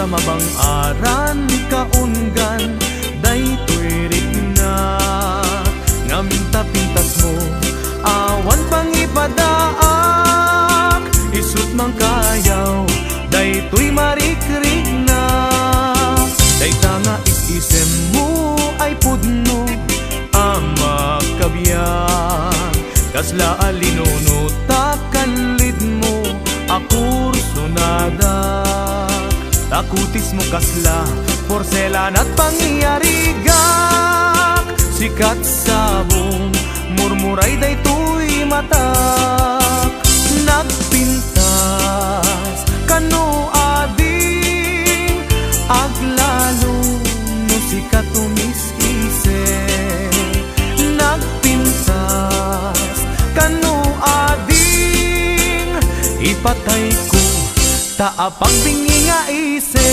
sa mabang-aran kaunggan, daytoy rikna ngaminta pintas mo, awan pang ipadaak, isut mang kayaw, daytoy marikrik na. Dayta nga isem mo ay pudno ama kabiyak, kasla alinuno takalid mo akur sunadak, takutis mo kasla porselan at pangyarigak, sikat sabong murmuray daytoy matak, nagpintas kano ading aglalo no sikat umis-isip, nagpintas kano ading ipatay ko taapang bingi nga isip.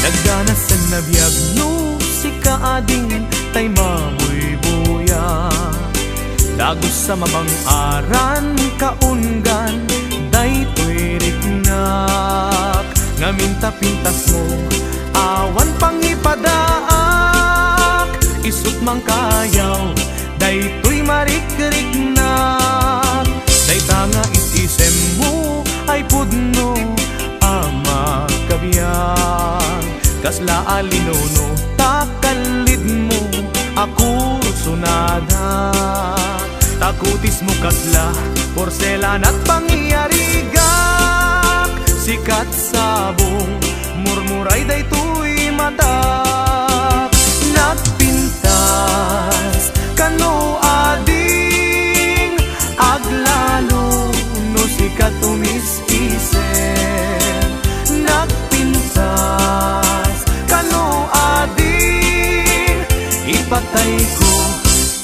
Nagdanas sa nabiyag no si kaading tay mabuy-buya, dagos sa mabang-aran kaunggan, daytoy riknak ngaminta pintas mo, awan pang ipadaak, isut mang kayaw, daytoy marikriknak. Dayta nga isem mo ay pudno ama kabiyak, kasla alinuno takalid mo ako sunada, takutis mo kasla porselan at pangyarigak, sikat sabong murmuray daytoy matak, nagpintas kano ading aglalo no sikat umis-isip, nagpintas kano ading ipatay ko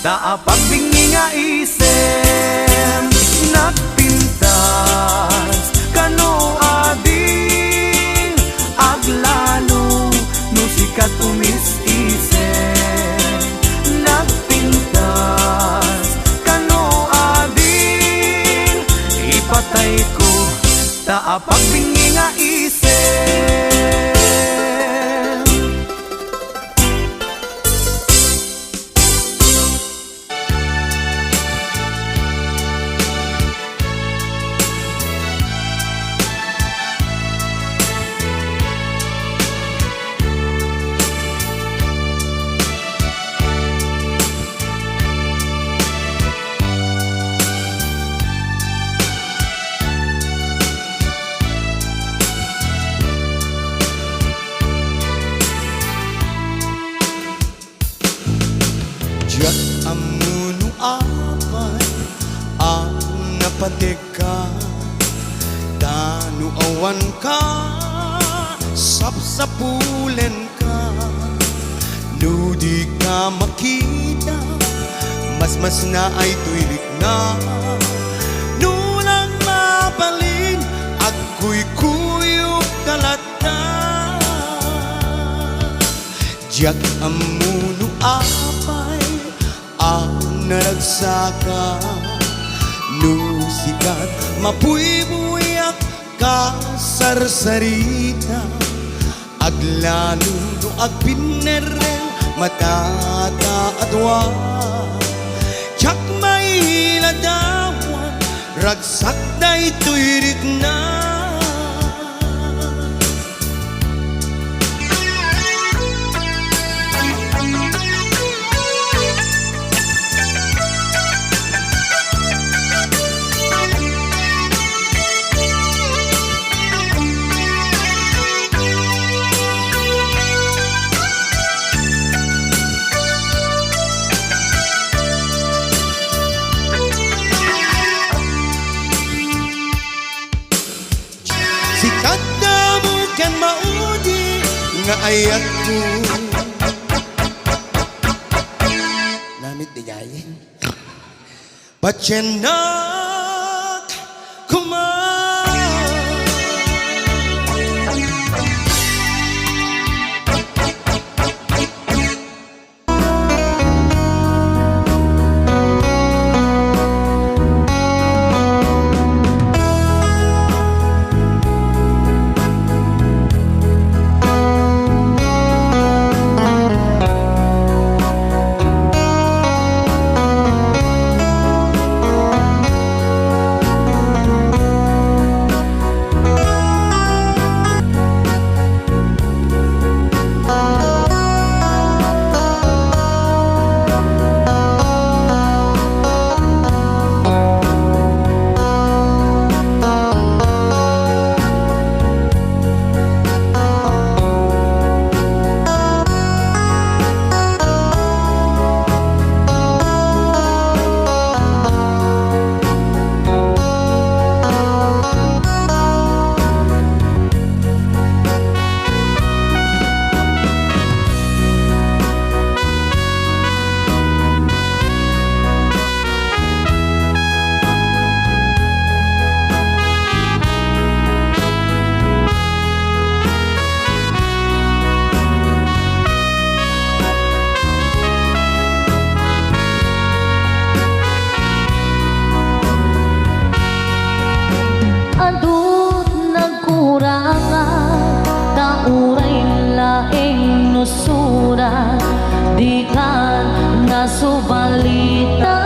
taapag bingi nga isip, nagpintas kano ading aglalo no sikat umis-isip, nagpintas kano ading ipatay ko taapag bingi nga isip. Diyak amuno apay ang napatika, tanu awan ka sapsapulen ka, no di ka makita mas na ay tuilik na, nulang mabalin ako'y kuyog talata. Diyak amuno apay ang naragsaka, nusikat mapuy-buyak ka sarsarita, aglalo no agpinereng matata adwa, tsak may hiladawan ragsak na ito'y rikna. Sikat na mo kan maudi nga ayat ko, namit di jayin Patyanak kumain. Adut nagkurangan, tauray laing nusura, di kan nasubalita.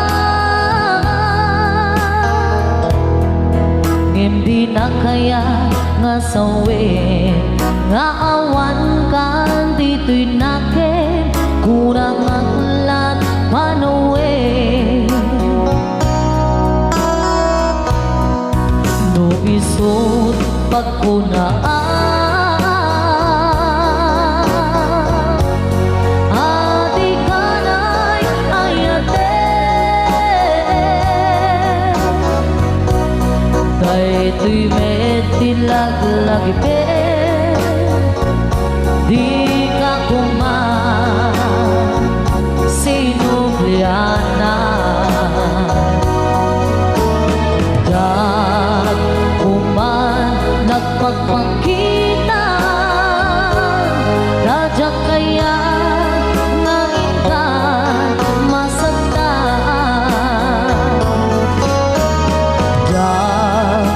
Hindi na kaya nga sawin, nga awan kan dito'y nakin, kurang ang lan panuwin. No isod pagkunaan, adi kanay ayate, daytoy metilag lagi pe, di ka kuman sinubliana. Dag kuman nagpagpakita, radya kaya ngayon ka masagdan. Dag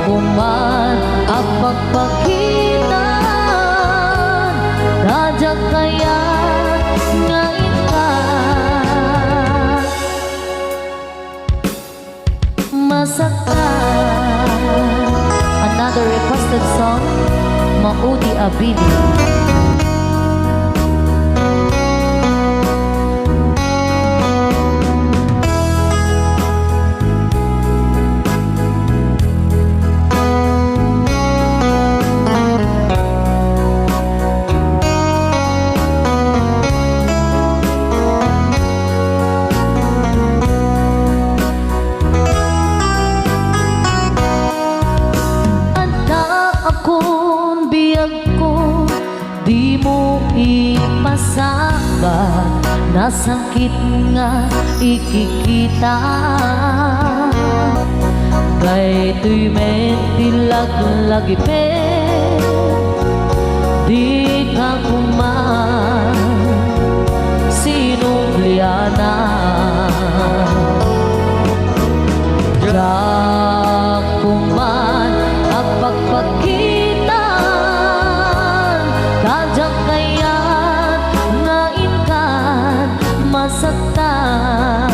kuman ang pagpakita, radya kaya ngayon ka masaktan. Another requested song, Maudi Abidi. Akong biyag ko, di mo ipasabat, nasakit nga ikikita. Daytoy metilag lagi pe, di ka kuman sinubliana. Dag kuman ang pagpakita, kadyak kaya ngayon kan masaktan.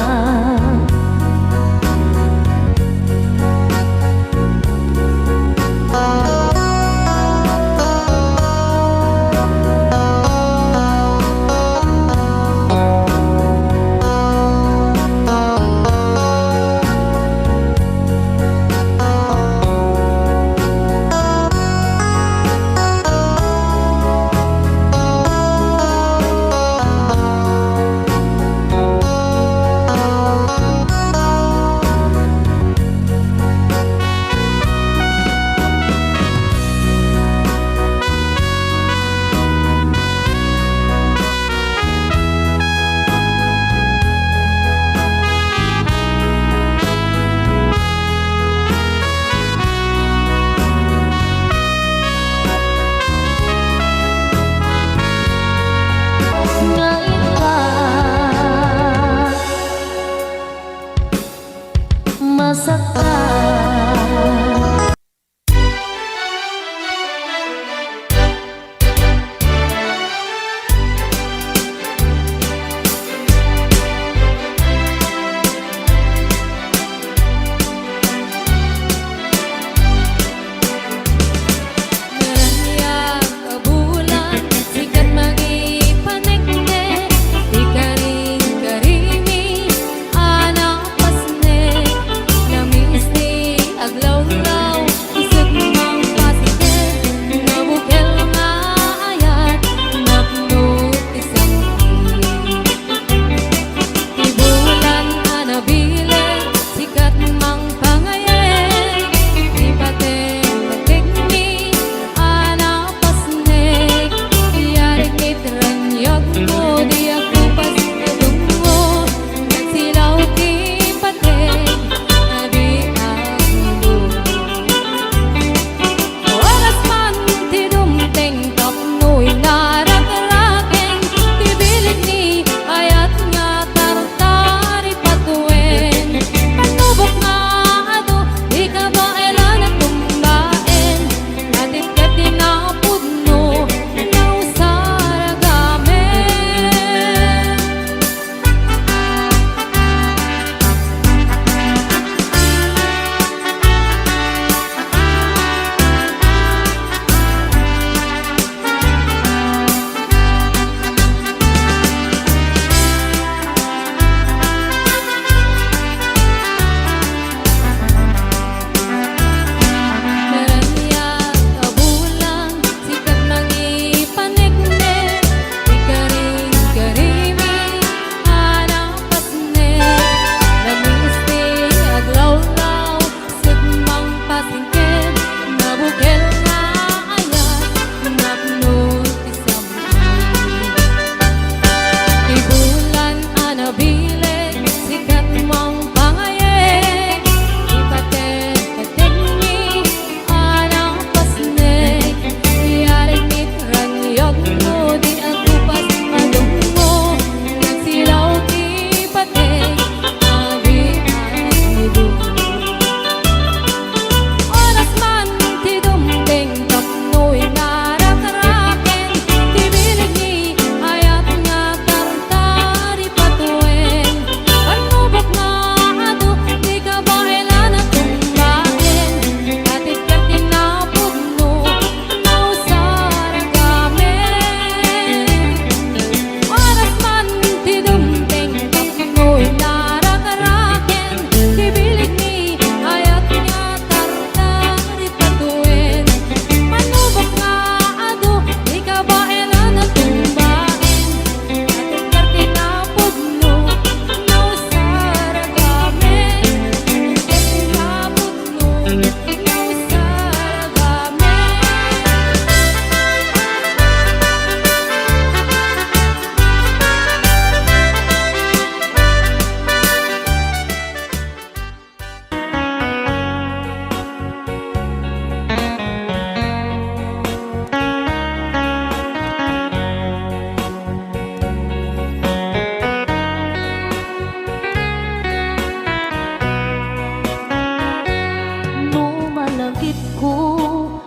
sakit ko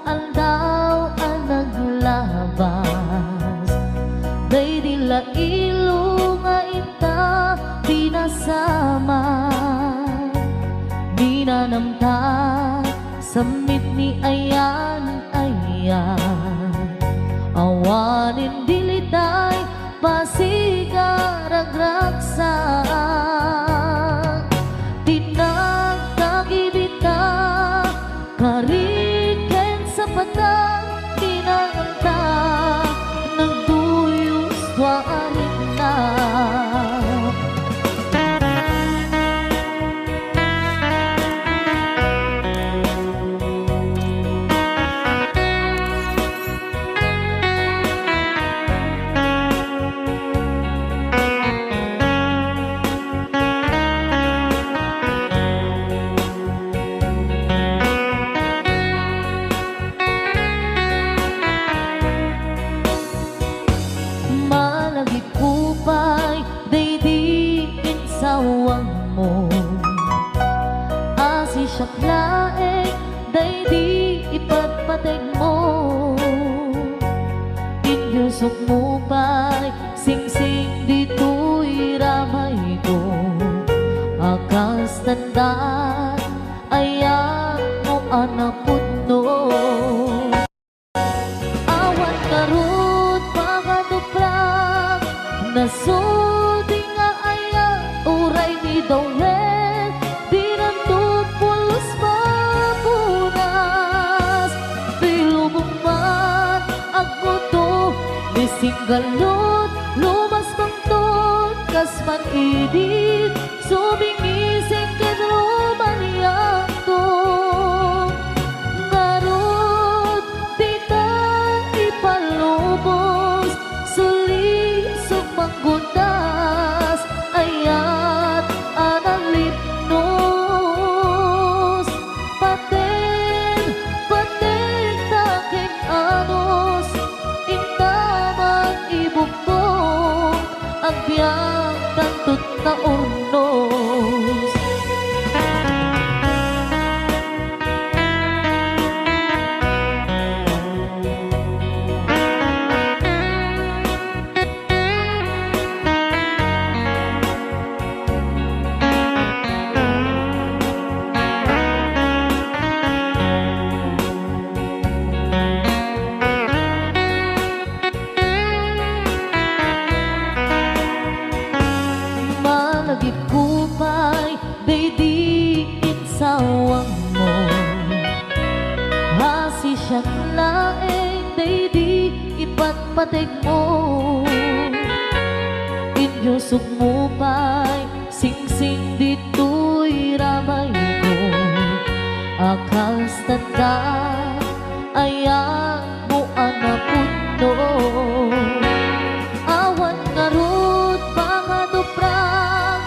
andaw ang naglabas. Day dila ilo nga ita pinasama. Binanamta samit ni ayan awanin diliday pasigaragraksan. Tinagtagibita kariken sa patang kinanganta nagduyos warin na. Malagipupay daydiin sawang mo. Asi siyaklaeng daydi ipagpateg mo. Inyusok mo pa'y singsing dito'y ramay ko. Akas tandaan ayan mo anapod no. Awan karot pakaduplang nasudi nga aya uray ni Dawel. Di nantupulos mapunas. Tilubong man ako to nisinggalot. Lumas pangtot kasman idit subingising kadruman iyang to. Ngarot tita ipalubos sulisog manggundas ayat analipnos. Paten taking anos intamang ibugtong ang biyang tantut na urnos. Malagipupay daydiin sawang mo. Hasi siyang laeng daydi ipagpateg mo. Inyusok mo pa'y singsing dito'y ramay ko. Akas tanda ayan mo anapod no. Awan ngarot pangaduprang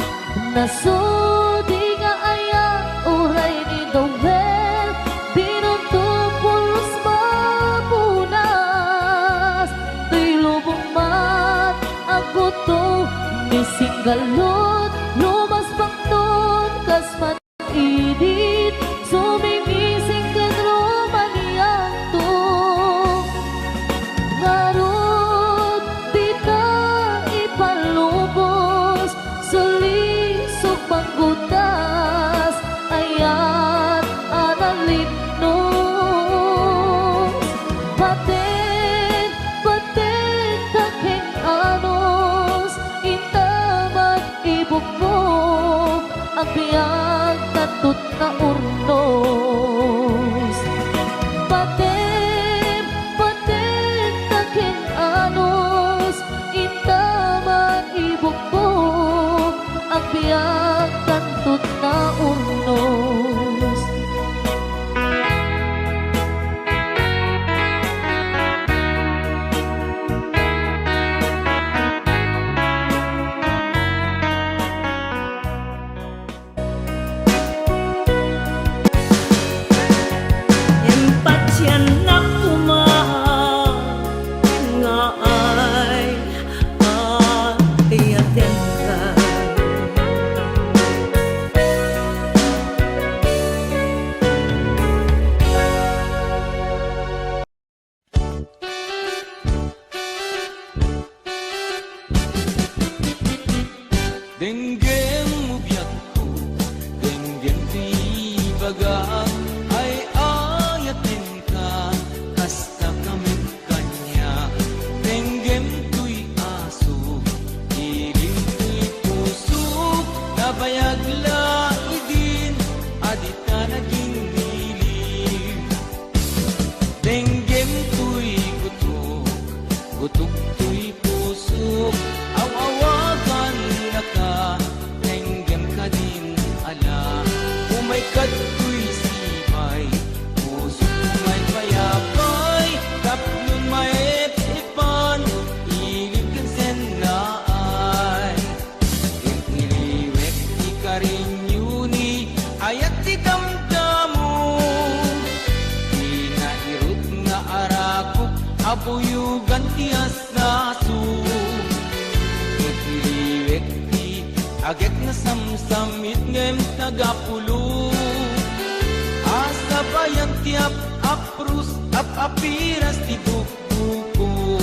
nasudi nga aya uray ni Dawel. Dinuntupulos mapunas. Tilubong man ako to nisinggalot. Lumas pangton kasman idit sumingising kadruman iyang to. Ngarot dita ipalubos sulisog panggundas ayat analipnos. Paten taking anos intamang ibugmok ang biyang tatut na urnos. Paten taking anos intamang ibugmok ang biyang tatut na urnos. apuyugan tias nasu Ikiliwekti agek na samsamit ngem tagapulo Asa bayan tiap aprus apiras ti bukuko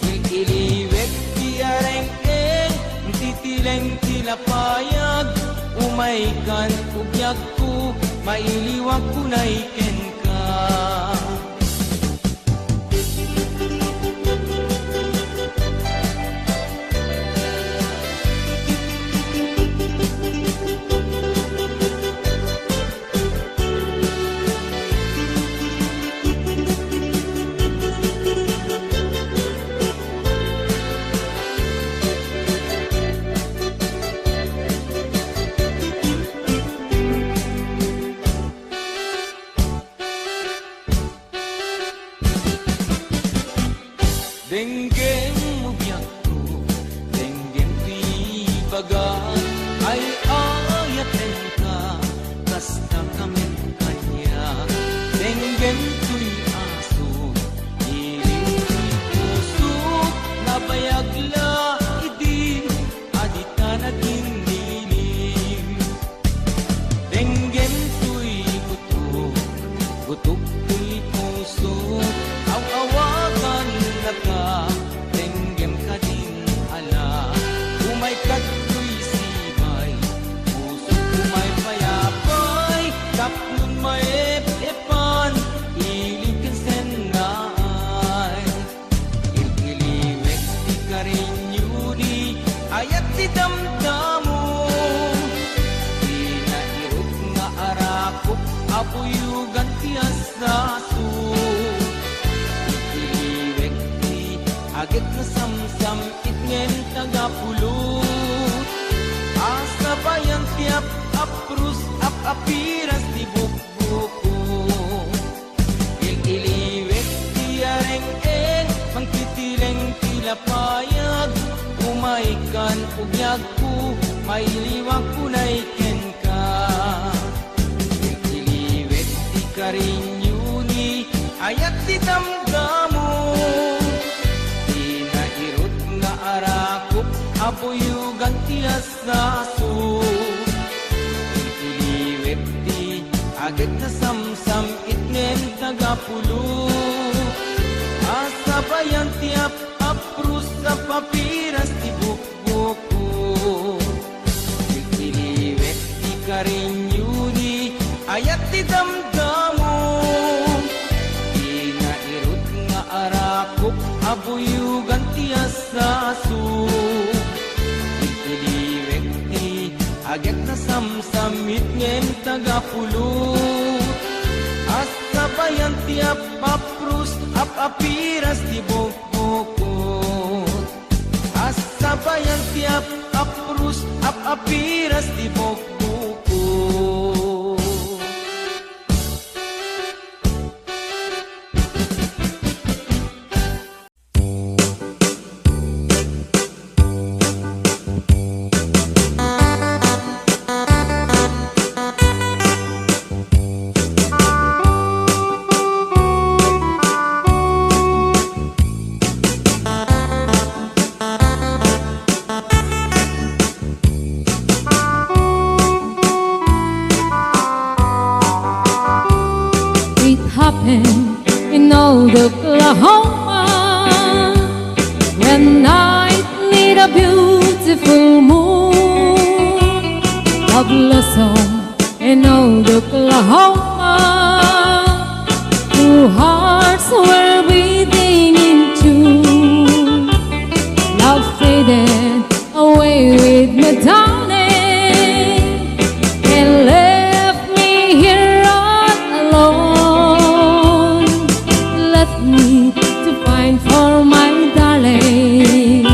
Ikiliwekti areng-eng titileng tilapayag Umaikan ugyag ko mailiwag ko na iken ka Denggeng mubiyak ko, denggeng tibagan Ay ayaten ka, kasta kami kanya Denggeng tuy aso, iring tuy puso Nabayag la idin, adita na dinilim Denggeng tuy gutok, gutok tuy puso Aw-awakan ka, tenggem ka din ala Umay kato'y sibay, puso umay payapay Tapnon may epan, ilig kan senay Ililiwek di ka rin yuni, ayat di damdamo Di na irot nga arakop, apuyugan tiyas naso Agit na samsam itngen tagapulot Asa bayan tiap aprus apiras di bukbuko Ililiwek di areng-eng Mangtitileng tilapayag Umaikan ugyag ko mailiwag ko na iken ka Ililiwek di karinyuni ayat di damdamo Arakop, apuyugan tiyas naso Ililiwek di, agad na samsam itnem tagapulo Asa bayan tiap aprus sa papiras ti bukbuko Ililiwek di karinyuni, ayat ti damdamo Di na irot nga arakop, apuyugan tiyas naso Ikiliwek ni agad na samsamit ngem tagapulot Asa bayan tiap paprus apiras di bukbukot Asa bayan tiap paprus apiras di bukbukot In old Oklahoma, when night need a beautiful moon, a blossom in old Oklahoma, two hearts were beating in tune. Love faded away with me, darling, and left me here all alone. Left me to find for my darling,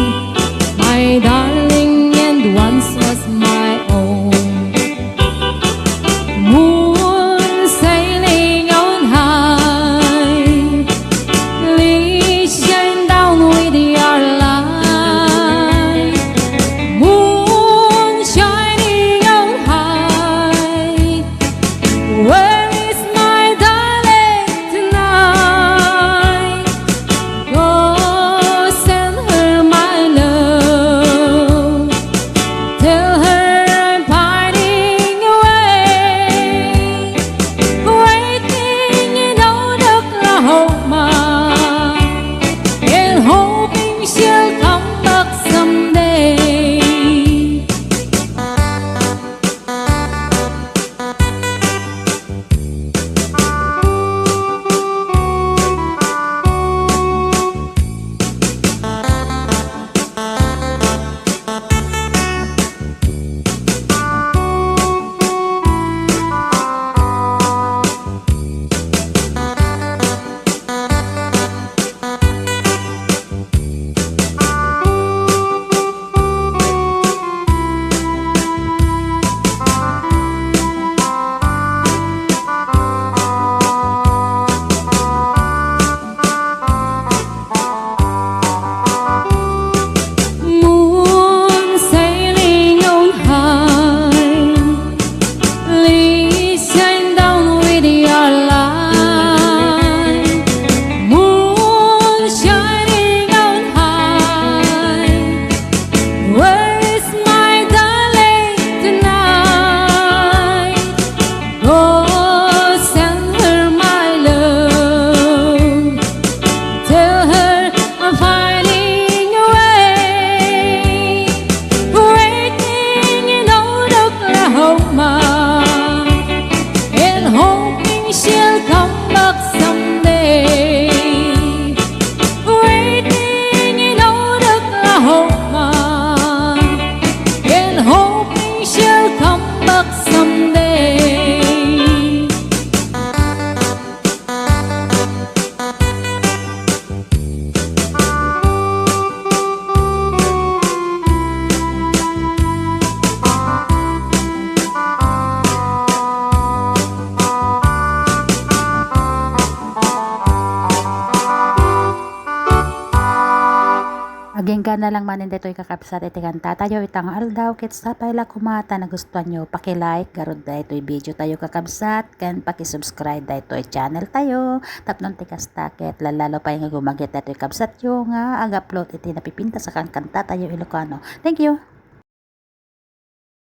and once was my own. Moon back someday. Waiting in old Oklahoma and hoping she'll come back someday. Aging ka na lang manin dito kakabsat itikan tatayo itang aldaw kit sa payla kumata na gustuhan nyo paki-like garod da ito'y video tayo kakabsat kan paki-subscribe da ito'y channel tayo tapnon tikas takit lalalo pa yung gumagit da ito'y kabsat yung aga-upload iti napipinta sa kanta tayo Ilocano. Thank you!